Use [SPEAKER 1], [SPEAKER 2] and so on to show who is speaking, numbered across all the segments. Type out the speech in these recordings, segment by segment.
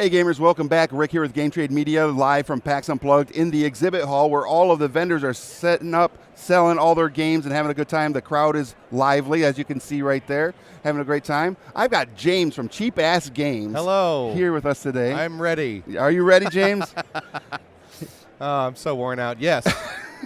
[SPEAKER 1] Hey gamers, welcome back. Rick here with Game Trade Media, live from PAX Unplugged in the exhibit hall where all of the vendors are setting up, selling all their games and having a good time. The crowd is lively, as you can see right there, having a great time. I've got James from Cheapass Games.
[SPEAKER 2] Hello.
[SPEAKER 1] Here with us today.
[SPEAKER 2] I'm ready.
[SPEAKER 1] Are you ready, James?
[SPEAKER 2] I'm so worn out. Yes.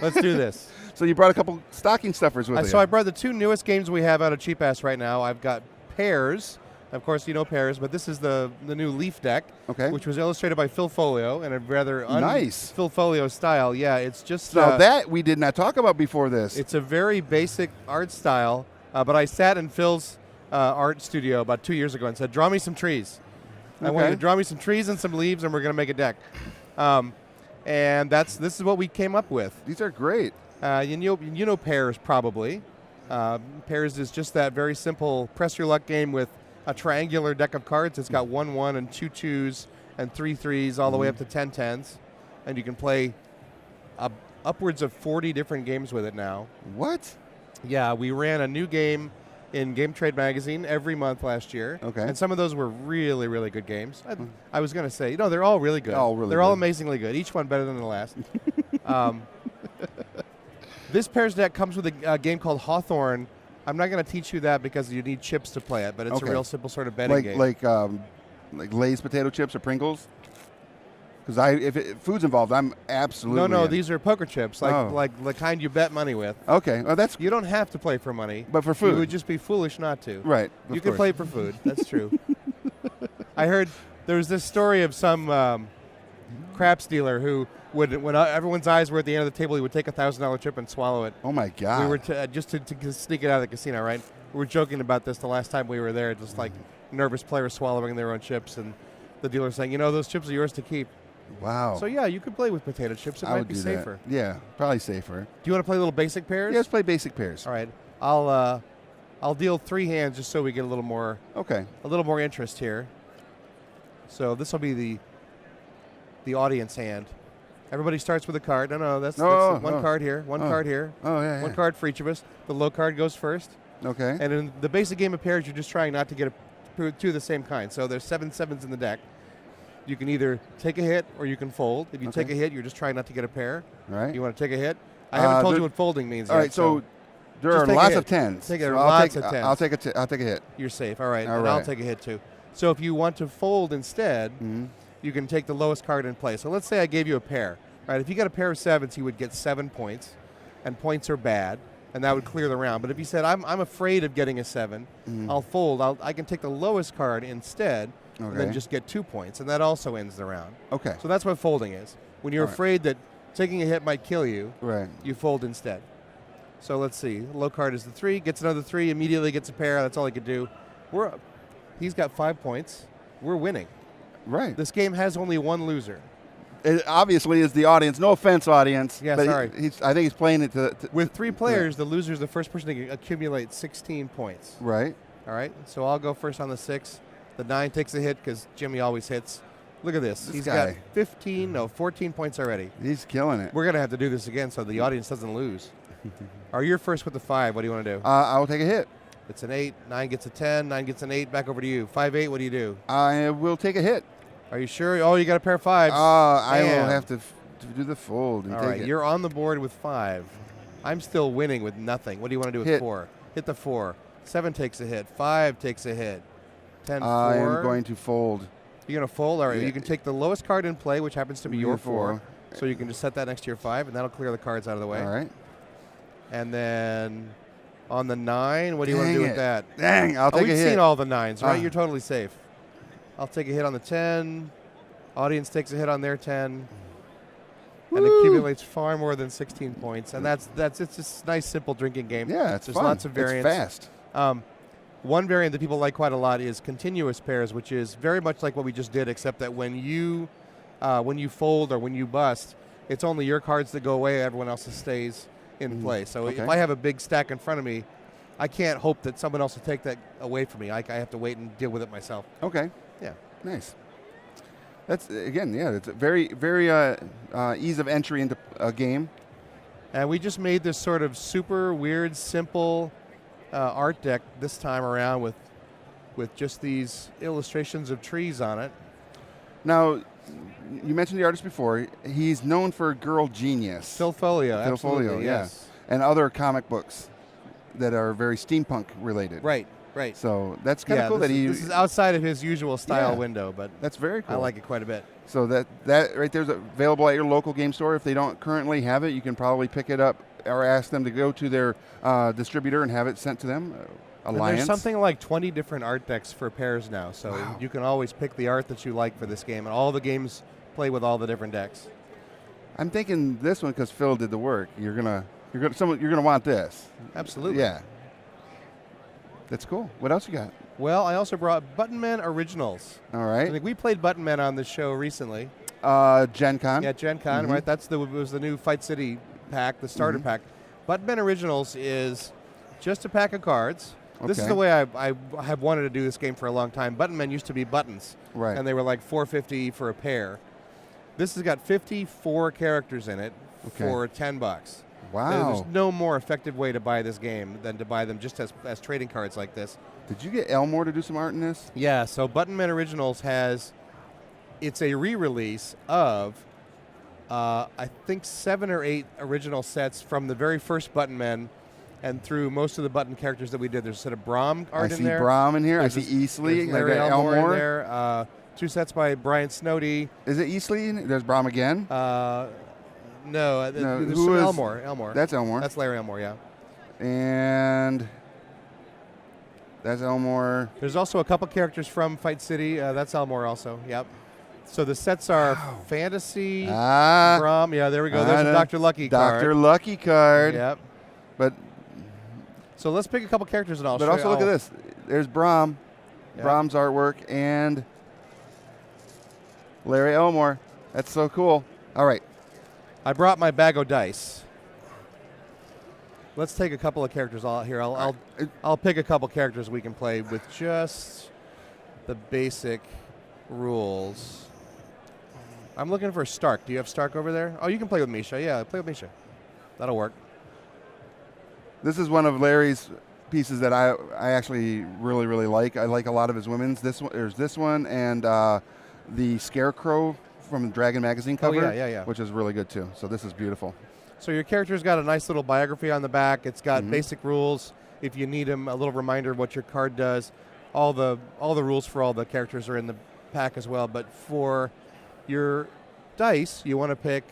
[SPEAKER 2] Let's do this.
[SPEAKER 1] So you brought a couple stocking stuffers with you.
[SPEAKER 2] So I brought the two newest games we have out of Cheapass right now. I've got Pairs. Of course, you know Pairs, but this is the new Leaf deck, which was illustrated by Phil Folio in a rather
[SPEAKER 1] nice
[SPEAKER 2] Phil Folio style. Yeah, it's just
[SPEAKER 1] so that we did not talk about before this.
[SPEAKER 2] It's a very basic art style, but I sat in Phil's art studio about 2 years ago and said, "Draw me some trees." I wanted to draw me some trees and some leaves, and we're going to make a deck. And this is what we came up with.
[SPEAKER 1] These are great.
[SPEAKER 2] You know Pairs probably. Pairs is just that very simple press your luck game with a triangular deck of cards. It's got 1-1 and 2-2s and 3-3s all the way up to 10-10s. And you can play upwards of 40 different games with it now.
[SPEAKER 1] What?
[SPEAKER 2] Yeah, we ran a new game in Game Trade Magazine every month last year.
[SPEAKER 1] Okay.
[SPEAKER 2] And some of those were really, really good games. I was going to say, they're all really good.
[SPEAKER 1] They're
[SPEAKER 2] all amazingly good. Each one better than the last. This Pairs deck comes with a game called Hawthorne. I'm not going to teach you that because you need chips to play it, but it's a real simple sort of betting game.
[SPEAKER 1] Like Lay's potato chips or Pringles? Because if food's involved, I'm absolutely
[SPEAKER 2] No,
[SPEAKER 1] in.
[SPEAKER 2] these are poker chips, like the kind you bet money with.
[SPEAKER 1] Okay, well that's
[SPEAKER 2] you don't have to play for money,
[SPEAKER 1] but for food,
[SPEAKER 2] you would just be foolish not to.
[SPEAKER 1] Right,
[SPEAKER 2] you can play for food. That's true. I heard there was this story of some craps dealer who would, when everyone's eyes were at the end of the table, he would take a $1,000 chip and swallow it.
[SPEAKER 1] Oh my God!
[SPEAKER 2] We were just to sneak it out of the casino, right? We were joking about this the last time we were there, just like nervous players swallowing their own chips, and the dealer saying, those chips are yours to keep.
[SPEAKER 1] Wow.
[SPEAKER 2] So yeah, you could play with potato chips. It might be safer.
[SPEAKER 1] That. Yeah, probably safer.
[SPEAKER 2] Do you want to play a little basic Pairs?
[SPEAKER 1] Yeah, let's play basic Pairs.
[SPEAKER 2] All right. I'll deal 3 hands just so we get a little more interest here. So this will be the audience hand. Everybody starts with a card. No, that's one card here. One card here.
[SPEAKER 1] Oh yeah.
[SPEAKER 2] One card for each of us. The low card goes first.
[SPEAKER 1] Okay.
[SPEAKER 2] And in the basic game of Pairs, you're just trying not to get two of the same kind. So there's 7 sevens in the deck. You can either take a hit or you can fold. If you take a hit, you're just trying not to get a pair.
[SPEAKER 1] Right.
[SPEAKER 2] You want to take a hit? I haven't told you what folding means yet.
[SPEAKER 1] All right, so there are lots of 10s.
[SPEAKER 2] Lots of 10s.
[SPEAKER 1] I'll take a hit.
[SPEAKER 2] You're safe. All right. And I'll take a hit too. So if you want to fold instead, you can take the lowest card in play. So let's say I gave you a pair. All right. If you got a pair of 7s, you would get 7 points, and points are bad, and that would clear the round. But if you said I'm afraid of getting a 7, I'll fold. I can take the lowest card instead. And then just get 2 points, and that also ends the round.
[SPEAKER 1] Okay.
[SPEAKER 2] So that's what folding is. When you're afraid that taking a hit might kill you, you fold instead. So let's see. Low card is the 3, gets another 3, immediately gets a pair. That's all he could do. He's got 5 points. We're winning.
[SPEAKER 1] Right.
[SPEAKER 2] This game has only one loser.
[SPEAKER 1] It obviously is the audience. No offense, audience.
[SPEAKER 2] Yeah,
[SPEAKER 1] but
[SPEAKER 2] sorry.
[SPEAKER 1] I think he's playing it to
[SPEAKER 2] with 3 players, the loser is the first person to accumulate 16 points.
[SPEAKER 1] Right.
[SPEAKER 2] All right. So I'll go first on the 6. The 9 takes a hit because Jimmy always hits. Look at this. He's got 14 points already.
[SPEAKER 1] He's killing it.
[SPEAKER 2] We're going to have to do this again so the audience doesn't lose. You're first with the 5. What do you want to do?
[SPEAKER 1] I will take a hit.
[SPEAKER 2] It's an 8. 9 gets a 10. 9 gets an 8. Back over to you. 5-8. What do you do?
[SPEAKER 1] I will take a hit.
[SPEAKER 2] Are you sure? Oh, you got a pair of 5s.
[SPEAKER 1] I will have to do the fold and
[SPEAKER 2] All
[SPEAKER 1] take
[SPEAKER 2] right.
[SPEAKER 1] it.
[SPEAKER 2] You're on the board with 5. I'm still winning with nothing. What do you want to do with 4? Hit the 4. 7 takes a hit. 5 takes a hit. 10, 4.
[SPEAKER 1] I am going to fold.
[SPEAKER 2] You're going to fold? All right. Yeah. You can take the lowest card in play, which happens to be your 4. So you can just set that next to your 5, and that'll clear the cards out of the way.
[SPEAKER 1] All right.
[SPEAKER 2] And then on the 9, what do you want to do with that?
[SPEAKER 1] Dang, I'll take a hit.
[SPEAKER 2] We've seen all the 9s, right? You're totally safe. I'll take a hit on the 10. Audience takes a hit on their 10. And accumulates far more than 16 points. And it's just a nice, simple drinking game.
[SPEAKER 1] Yeah, it's
[SPEAKER 2] There's
[SPEAKER 1] fun.
[SPEAKER 2] Lots of variants.
[SPEAKER 1] It's fast.
[SPEAKER 2] One variant that people like quite a lot is continuous pairs, which is very much like what we just did, except that when you fold or when you bust, it's only your cards that go away. Everyone else's stays in play. So if I have a big stack in front of me, I can't hope that someone else will take that away from me. I have to wait and deal with it myself.
[SPEAKER 1] Okay.
[SPEAKER 2] Yeah.
[SPEAKER 1] Nice. That's, again, it's a very, very ease of entry into a game.
[SPEAKER 2] And we just made this sort of super weird, simple art deck this time around with just these illustrations of trees on it.
[SPEAKER 1] Now, you mentioned the artist before. He's known for Girl Genius.
[SPEAKER 2] Phil Folio,
[SPEAKER 1] Phil
[SPEAKER 2] absolutely,
[SPEAKER 1] Folio,
[SPEAKER 2] yes.
[SPEAKER 1] yeah. And other comic books that are very steampunk related.
[SPEAKER 2] Right.
[SPEAKER 1] So that's kind of cool that he...
[SPEAKER 2] This is outside of his usual style window, but
[SPEAKER 1] that's very cool.
[SPEAKER 2] I like it quite a bit.
[SPEAKER 1] So that right there is available at your local game store. If they don't currently have it, you can probably pick it up or ask them to go to their distributor and have it sent to them. Alliance.
[SPEAKER 2] And there's something like 20 different art decks for pairs now, so you can always pick the art that you like for this game, and all the games play with all the different decks.
[SPEAKER 1] I'm thinking this one because Phil did the work. You're gonna want this.
[SPEAKER 2] Absolutely.
[SPEAKER 1] Yeah. That's cool. What else you got?
[SPEAKER 2] Well, I also brought Button Men Originals.
[SPEAKER 1] All right.
[SPEAKER 2] I think we played Button Men on this show recently.
[SPEAKER 1] Gen Con.
[SPEAKER 2] Yeah, Gen Con, right? It was the new Fight City pack, the starter pack. Button Men Originals is just a pack of cards.
[SPEAKER 1] Okay.
[SPEAKER 2] This is the way I have wanted to do this game for a long time. Button Men used to be buttons.
[SPEAKER 1] Right.
[SPEAKER 2] And they were like $4.50 for a pair. This has got 54 characters in it for $10.
[SPEAKER 1] Wow.
[SPEAKER 2] There's no more effective way to buy this game than to buy them just as trading cards like this.
[SPEAKER 1] Did you get Elmore to do some art in this?
[SPEAKER 2] Yeah, so Button Men Originals it's a re-release of, I think 7 or 8 original sets from the very first Button Men and through most of the Button characters that we did. There's a set of Brom art in there.
[SPEAKER 1] I see Brom in here.
[SPEAKER 2] There's
[SPEAKER 1] I see Easley.
[SPEAKER 2] Larry Elmore in
[SPEAKER 1] Elmore.
[SPEAKER 2] there. 2 sets by Brian Snowdy.
[SPEAKER 1] Is it Easley? There's Brom again?
[SPEAKER 2] No, there's
[SPEAKER 1] who
[SPEAKER 2] some
[SPEAKER 1] is
[SPEAKER 2] Elmore.
[SPEAKER 1] That's Elmore.
[SPEAKER 2] That's Larry Elmore, yeah.
[SPEAKER 1] And that's Elmore.
[SPEAKER 2] There's also a couple characters from Fight City. That's Elmore also, yep. So the sets are Fantasy, Brom. Yeah, there we go. There's a Dr. Lucky card.
[SPEAKER 1] Dr. Lucky card.
[SPEAKER 2] Yep.
[SPEAKER 1] But
[SPEAKER 2] so let's pick a couple characters and I'll show
[SPEAKER 1] you. But also look at this. There's Brom.
[SPEAKER 2] Yep.
[SPEAKER 1] Brom's artwork and Larry Elmore. That's so cool. All right.
[SPEAKER 2] I brought my bag of dice. Let's take a couple of characters here. I'll pick a couple characters we can play with just the basic rules. I'm looking for Stark. Do you have Stark over there? Oh, you can play with Misha. Yeah, play with Misha. That'll work.
[SPEAKER 1] This is one of Larry's pieces that I actually really, really like. I like a lot of his women's. There's this one and the Scarecrow from the Dragon magazine cover, which is really good too. So this is beautiful.
[SPEAKER 2] So your character's got a nice little biography on the back. It's got basic rules. If you need them, a little reminder of what your card does. All the rules for all the characters are in the pack as well. But for your dice, you want to pick.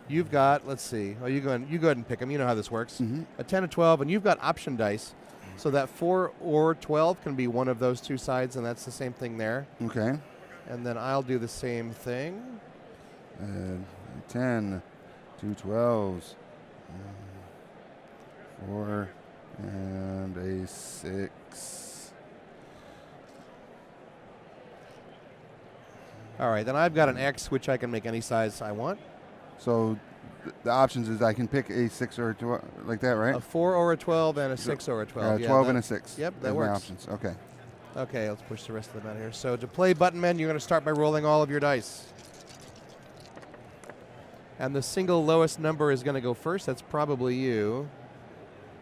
[SPEAKER 2] You've got, let's see. Oh, you go ahead and pick them. You know how this works. A 10, a 12, and you've got option dice. So that 4 or 12 can be one of those two sides, and that's the same thing there.
[SPEAKER 1] Okay.
[SPEAKER 2] And then I'll do the same thing.
[SPEAKER 1] 10, 2 12s, 4, and a 6.
[SPEAKER 2] All right, then I've got an X, which I can make any size I want.
[SPEAKER 1] So the options is I can pick a 6 or a 12, like that, right?
[SPEAKER 2] A 4 or a 12 and a 6 or a 12.
[SPEAKER 1] 12 and a 6.
[SPEAKER 2] Yep, that
[SPEAKER 1] That's
[SPEAKER 2] works.
[SPEAKER 1] my options. Okay.
[SPEAKER 2] Okay, let's push the rest of them out here. So to play Button Men, you're going to start by rolling all of your dice. And the single lowest number is going to go first. That's probably you.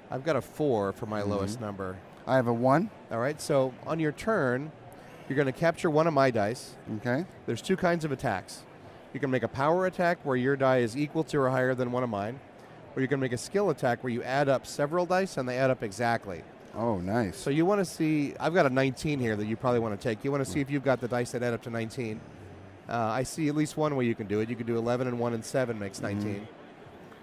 [SPEAKER 2] I've got a 4 for my lowest number.
[SPEAKER 1] I have a 1.
[SPEAKER 2] All right, so on your turn, you're going to capture one of my dice.
[SPEAKER 1] Okay.
[SPEAKER 2] There's 2 kinds of attacks. You can make a power attack where your die is equal to or higher than one of mine. Or you can make a skill attack where you add up several dice and they add up exactly.
[SPEAKER 1] Oh, nice.
[SPEAKER 2] So you want to see, I've got a 19 here that you probably want to take. You want to see if you've got the dice that add up to 19. I see at least one way you can do it. You can do 11 and 1 and 7 makes 19.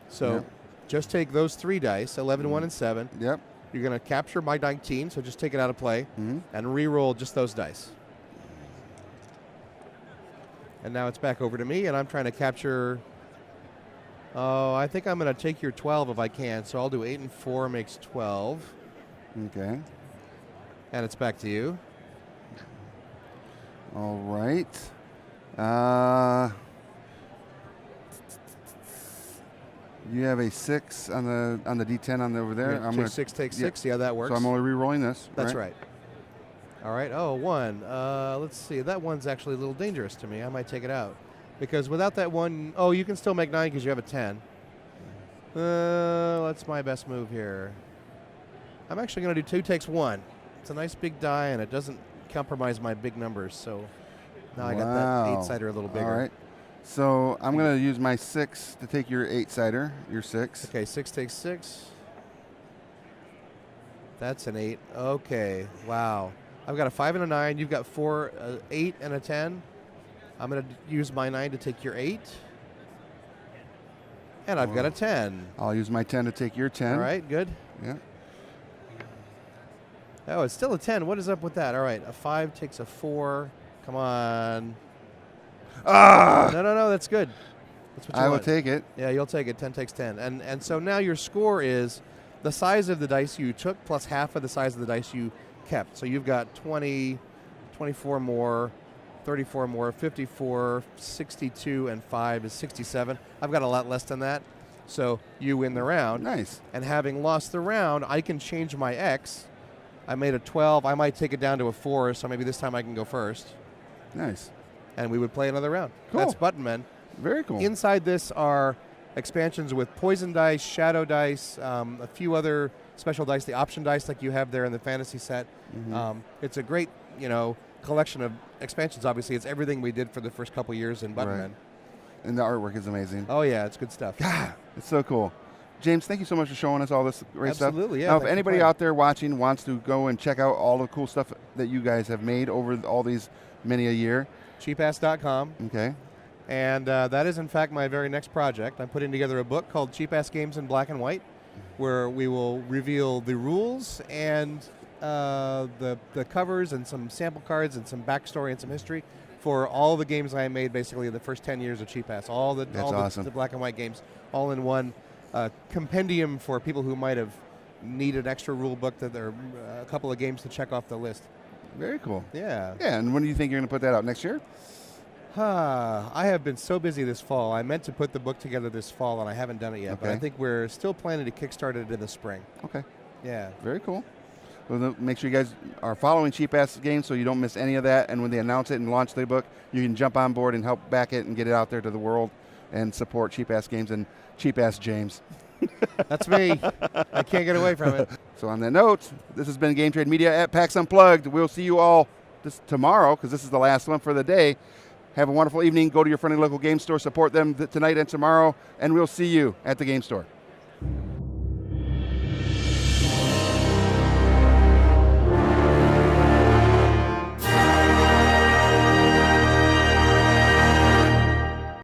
[SPEAKER 2] So just take those 3 dice, 11, 1, and 7.
[SPEAKER 1] Yep.
[SPEAKER 2] You're going to capture my 19, so just take it out of play and re-roll just those dice. And now it's back over to me, and I'm trying to capture, I think I'm going to take your 12 if I can. So I'll do 8 and 4 makes 12.
[SPEAKER 1] Okay.
[SPEAKER 2] And it's back to you.
[SPEAKER 1] All right. You have a 6 on the D10 on over there.
[SPEAKER 2] I'm going to 6 take 6. Yeah, that works.
[SPEAKER 1] So I'm only re-rolling this.
[SPEAKER 2] That's right. All right. Oh, 1. Let's see. That one's actually a little dangerous to me. I might take it out. Because without that 1, you can still make 9 because you have a 10. What's my best move here? I'm actually going to do 2 takes 1. It's a nice big die, and it doesn't compromise my big numbers. So Now I got that 8-sider a little bigger.
[SPEAKER 1] All right. So I'm going to use my 6 to take your 8-sider, your 6.
[SPEAKER 2] Okay, 6 takes 6. That's an 8. Okay, wow. I've got a 5 and a 9. You've got 4, 8 and a 10. I'm going to use my 9 to take your 8. And I've got a 10.
[SPEAKER 1] I'll use my 10 to take your 10.
[SPEAKER 2] All right, good.
[SPEAKER 1] Yeah.
[SPEAKER 2] Oh, it's still a 10. What is up with that? All right, a 5 takes a 4. Come on.
[SPEAKER 1] Ah!
[SPEAKER 2] No, that's good. That's what you
[SPEAKER 1] I will
[SPEAKER 2] want.
[SPEAKER 1] take it.
[SPEAKER 2] Yeah, you'll take it. 10 takes 10. And so now your score is the size of the dice you took plus half of the size of the dice you kept. So you've got 20, 24 more, 34 more, 54, 62, and 5 is 67. I've got a lot less than that. So you win the round.
[SPEAKER 1] Nice.
[SPEAKER 2] And having lost the round, I can change my X. I made a 12. I might take it down to a 4, so maybe this time I can go first.
[SPEAKER 1] Nice.
[SPEAKER 2] And we would play another round.
[SPEAKER 1] Cool.
[SPEAKER 2] That's Button Men.
[SPEAKER 1] Very cool.
[SPEAKER 2] Inside this are expansions with poison dice, shadow dice, a few other special dice, the option dice like you have there in the fantasy set.
[SPEAKER 1] Mm-hmm.
[SPEAKER 2] It's a great, collection of expansions. Obviously, it's everything we did for the first couple years in Button Men.
[SPEAKER 1] And the artwork is amazing.
[SPEAKER 2] Oh yeah, it's good stuff.
[SPEAKER 1] God, it's so cool. James, thank you so much for showing us all this great stuff.
[SPEAKER 2] Absolutely, yeah.
[SPEAKER 1] Now, if anybody out there watching wants to go and check out all the cool stuff that you guys have made over all these many a year.
[SPEAKER 2] Cheapass.com.
[SPEAKER 1] Okay.
[SPEAKER 2] And that is, in fact, my very next project. I'm putting together a book called Cheapass Games in Black and White, where we will reveal the rules and the covers and some sample cards and some backstory and some history for all the games I made basically in the first 10 years of Cheapass.
[SPEAKER 1] Awesome.
[SPEAKER 2] The black and white games, all in one compendium for people who might have needed an extra rule book, that there are a couple of games to check off the list.
[SPEAKER 1] Very cool.
[SPEAKER 2] Yeah.
[SPEAKER 1] Yeah, and when do you think you're going to put that out? Next year?
[SPEAKER 2] I have been so busy this fall. I meant to put the book together this fall, and I haven't done it yet. But I think we're still planning to kickstart it in the spring.
[SPEAKER 1] Okay.
[SPEAKER 2] Yeah.
[SPEAKER 1] Very cool. Well, make sure you guys are following Cheapass Games so you don't miss any of that. And when they announce it and launch the book, you can jump on board and help back it and get it out there to the world and support Cheapass Games and Cheapass James.
[SPEAKER 2] That's me. I can't get away from it.
[SPEAKER 1] So on that note, this has been Game Trade Media at PAX Unplugged. We'll see you all tomorrow, because this is the last one for the day. Have a wonderful evening. Go to your friendly local game store. Support them tonight and tomorrow. And we'll see you at the game store.